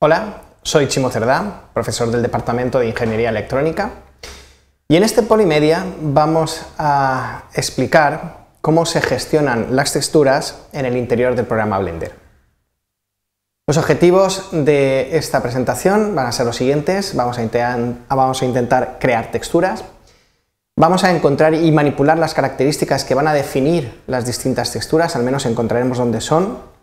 Hola, soy Chimo Cerdá, profesor del Departamento de Ingeniería Electrónica, y en este Polimedia vamos a explicar cómo se gestionan las texturas en el interior del programa Blender. Los objetivos de esta presentación van a ser los siguientes. Vamos a intentar crear texturas, vamos a encontrar y manipular las características que van a definir las distintas texturas, al menos encontraremos dónde son.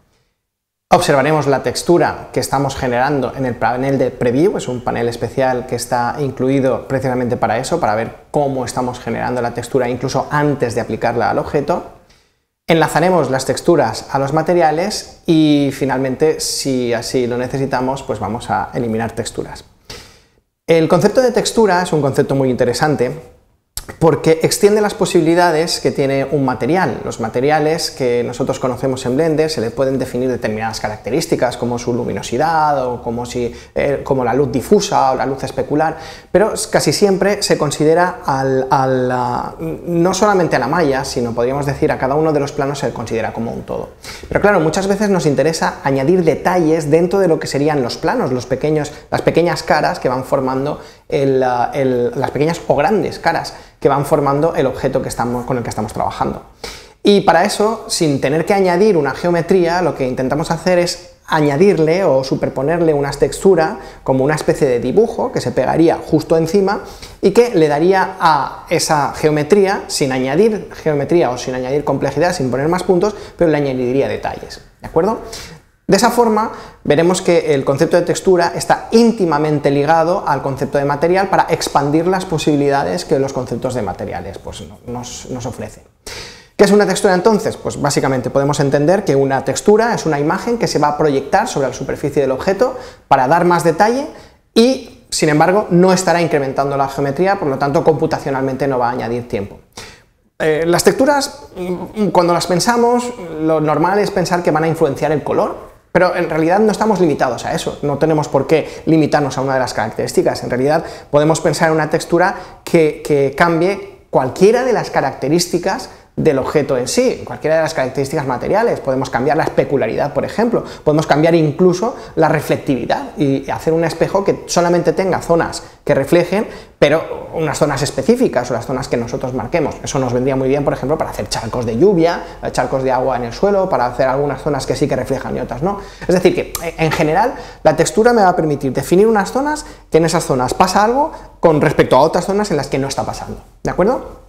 Observaremos la textura que estamos generando en el panel de Preview, es un panel especial que está incluido precisamente para eso, para ver cómo estamos generando la textura incluso antes de aplicarla al objeto. Enlazaremos las texturas a los materiales y finalmente, si así lo necesitamos, pues vamos a eliminar texturas. El concepto de textura es un concepto muy interesante porque extiende las posibilidades que tiene un material. Los materiales que nosotros conocemos en Blender se le pueden definir determinadas características como su luminosidad o como la luz difusa o la luz especular, pero casi siempre se considera no solamente a la malla, sino podríamos decir a cada uno de los planos se considera como un todo. Pero claro, muchas veces nos interesa añadir detalles dentro de lo que serían los planos, las pequeñas caras que van formando las pequeñas o grandes caras que van formando el objeto con el que estamos trabajando. Y para eso, sin tener que añadir una geometría, lo que intentamos hacer es añadirle o superponerle una textura como una especie de dibujo que se pegaría justo encima y que le daría a esa geometría, sin añadir geometría o sin añadir complejidad, sin poner más puntos, pero le añadiría detalles, ¿de acuerdo? De esa forma veremos que el concepto de textura está íntimamente ligado al concepto de material para expandir las posibilidades que los conceptos de materiales pues, nos ofrecen. ¿Qué es una textura entonces? Pues básicamente podemos entender que una textura es una imagen que se va a proyectar sobre la superficie del objeto para dar más detalle y, sin embargo, no estará incrementando la geometría, por lo tanto, computacionalmente no va a añadir tiempo. Las texturas, cuando las pensamos, lo normal es pensar que van a influenciar el color, pero en realidad no estamos limitados a eso, no tenemos por qué limitarnos a una de las características. En realidad podemos pensar en una textura que cambie cualquiera de las características del objeto en sí, cualquiera de las características materiales. Podemos cambiar la especularidad, por ejemplo, podemos cambiar incluso la reflectividad y hacer un espejo que solamente tenga zonas que reflejen, pero unas zonas específicas o las zonas que nosotros marquemos. Eso nos vendría muy bien, por ejemplo, para hacer charcos de lluvia, charcos de agua en el suelo, para hacer algunas zonas que sí que reflejan y otras no. Es decir, que en general la textura me va a permitir definir unas zonas que en esas zonas pasa algo con respecto a otras zonas en las que no está pasando, ¿de acuerdo?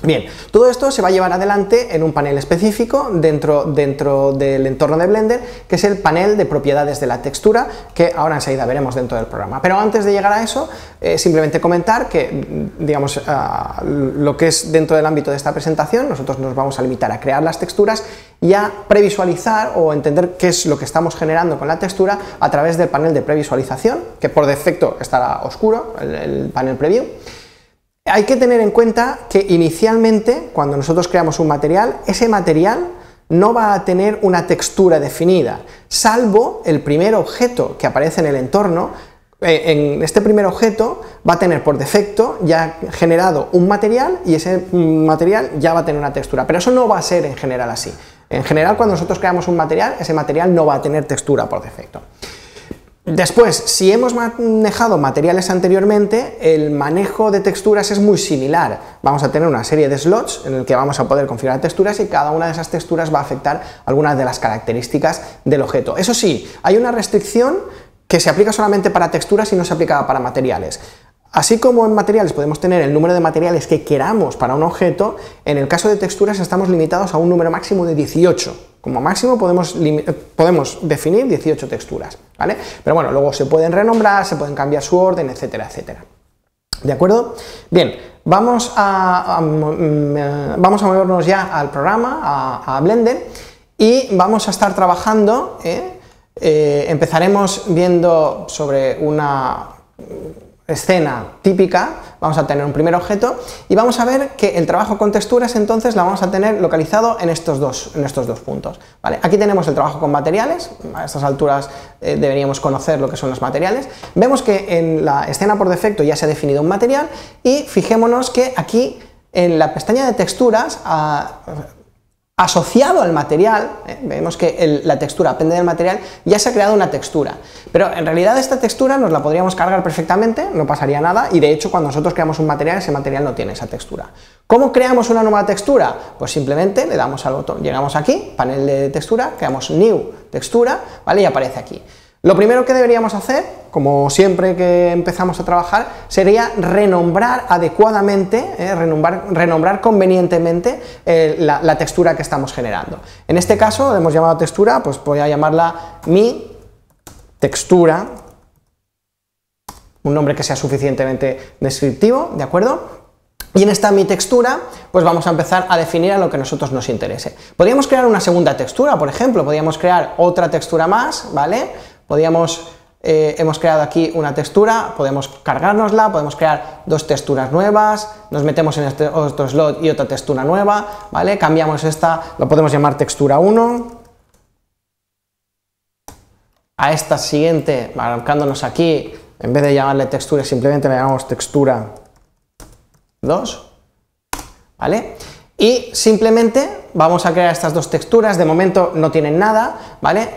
Bien, todo esto se va a llevar adelante en un panel específico dentro del entorno de Blender, que es el panel de propiedades de la textura, que ahora enseguida veremos dentro del programa. Pero antes de llegar a eso, simplemente comentar que, digamos, lo que es dentro del ámbito de esta presentación, nosotros nos vamos a limitar a crear las texturas y a previsualizar o entender qué es lo que estamos generando con la textura a través del panel de previsualización, que por defecto estará oscuro, el panel preview. Hay que tener en cuenta que inicialmente, cuando nosotros creamos un material, ese material no va a tener una textura definida, salvo el primer objeto que aparece en el entorno. En este primer objeto va a tener por defecto ya generado un material y ese material ya va a tener una textura, pero eso no va a ser en general así. En general, cuando nosotros creamos un material, ese material no va a tener textura por defecto. Después, si hemos manejado materiales anteriormente, el manejo de texturas es muy similar. Vamos a tener una serie de slots en el que vamos a poder configurar texturas y cada una de esas texturas va a afectar algunas de las características del objeto. Eso sí, hay una restricción que se aplica solamente para texturas y no se aplica para materiales. Así como en materiales podemos tener el número de materiales que queramos para un objeto, en el caso de texturas estamos limitados a un número máximo de 18. Como máximo podemos definir 18 texturas, ¿vale? Pero bueno, luego se pueden renombrar, se pueden cambiar su orden, etcétera, etcétera. ¿De acuerdo? Bien, vamos a movernos ya al programa, a Blender, y vamos a estar trabajando, empezaremos viendo sobre una escena típica, vamos a tener un primer objeto y vamos a ver que el trabajo con texturas entonces la vamos a tener localizado en estos dos puntos, ¿vale? Aquí tenemos el trabajo con materiales, a estas alturas deberíamos conocer lo que son los materiales. Vemos que en la escena por defecto ya se ha definido un material y fijémonos que aquí en la pestaña de texturas asociado al material, vemos que la textura depende del material, ya se ha creado una textura, pero en realidad esta textura nos la podríamos cargar perfectamente, no pasaría nada, y de hecho cuando nosotros creamos un material, ese material no tiene esa textura. ¿Cómo creamos una nueva textura? Pues simplemente le damos al botón, llegamos aquí, panel de textura, creamos New Textura, ¿vale? Y aparece aquí. Lo primero que deberíamos hacer, como siempre que empezamos a trabajar, sería renombrar adecuadamente, renombrar convenientemente la textura que estamos generando. En este caso, hemos llamado textura, pues voy a llamarla mi textura, un nombre que sea suficientemente descriptivo, ¿de acuerdo? Y en esta mi textura, pues vamos a empezar a definir a lo que a nosotros nos interese. Podríamos crear una segunda textura, por ejemplo, podríamos crear otra textura más, ¿vale? Hemos creado aquí una textura, podemos cargárnosla, podemos crear dos texturas nuevas, nos metemos en este otro slot y otra textura nueva, ¿vale? Cambiamos esta, lo podemos llamar textura 1, a esta siguiente, marcándonos aquí, en vez de llamarle textura, simplemente le llamamos textura 2, ¿vale? Y simplemente vamos a crear estas dos texturas, de momento no tienen nada, ¿vale?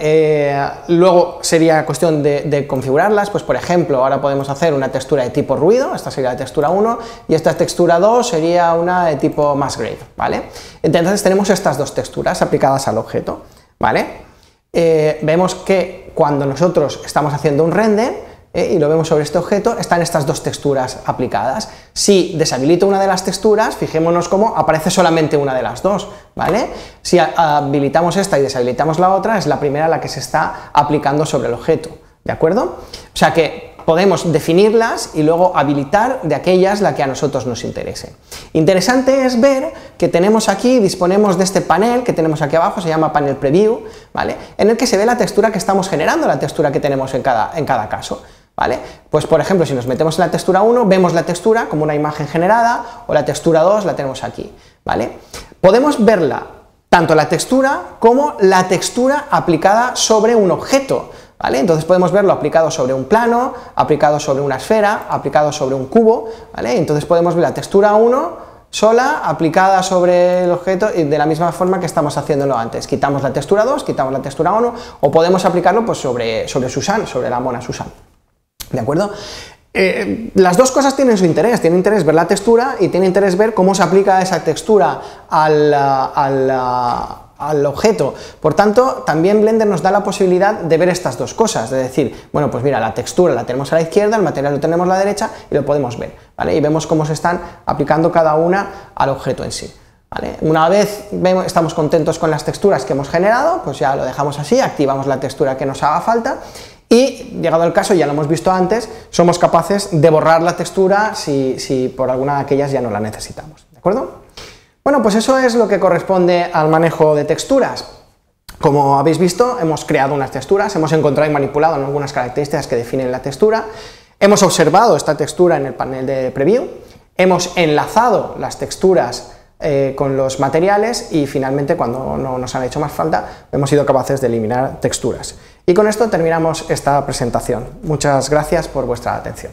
Luego sería cuestión de configurarlas, pues por ejemplo, ahora podemos hacer una textura de tipo ruido, esta sería la textura 1, y esta textura 2 sería una de tipo mass grave, ¿vale? Entonces tenemos estas dos texturas aplicadas al objeto, ¿vale? Vemos que cuando nosotros estamos haciendo un render, y lo vemos sobre este objeto, están estas dos texturas aplicadas. Si deshabilito una de las texturas, fijémonos cómo aparece solamente una de las dos, ¿vale? Si habilitamos esta y deshabilitamos la otra, es la primera la que se está aplicando sobre el objeto, ¿de acuerdo? O sea que podemos definirlas y luego habilitar de aquellas la que a nosotros nos interese. Interesante es ver que tenemos aquí, disponemos de este panel que tenemos aquí abajo, se llama panel preview, ¿vale? En el que se ve la textura que estamos generando, la textura que tenemos en cada caso, ¿vale? Pues por ejemplo, si nos metemos en la textura 1, vemos la textura como una imagen generada, o la textura 2 la tenemos aquí, ¿vale? Podemos verla, tanto la textura como la textura aplicada sobre un objeto, ¿vale? Entonces podemos verlo aplicado sobre un plano, aplicado sobre una esfera, aplicado sobre un cubo, ¿vale? Entonces podemos ver la textura 1 sola, aplicada sobre el objeto, y de la misma forma que estamos haciéndolo antes. Quitamos la textura 2, quitamos la textura 1, o podemos aplicarlo pues sobre Susan, sobre la mona Susan, ¿de acuerdo? Las dos cosas tienen su interés, tiene interés ver la textura y tiene interés ver cómo se aplica esa textura al objeto. Por tanto, también Blender nos da la posibilidad de ver estas dos cosas, de decir, bueno, pues mira, la textura la tenemos a la izquierda, el material lo tenemos a la derecha y lo podemos ver, ¿vale? Y vemos cómo se están aplicando cada una al objeto en sí, ¿vale? Una vez estamos contentos con las texturas que hemos generado, pues ya lo dejamos así, activamos la textura que nos haga falta. Y, llegado el caso, ya lo hemos visto antes, somos capaces de borrar la textura si por alguna de aquellas ya no la necesitamos, ¿de acuerdo? Bueno, pues eso es lo que corresponde al manejo de texturas. Como habéis visto, hemos creado unas texturas, hemos encontrado y manipulado algunas características que definen la textura, hemos observado esta textura en el panel de preview, hemos enlazado las texturas con los materiales y finalmente, cuando no nos han hecho más falta, hemos sido capaces de eliminar texturas. Y con esto terminamos esta presentación. Muchas gracias por vuestra atención.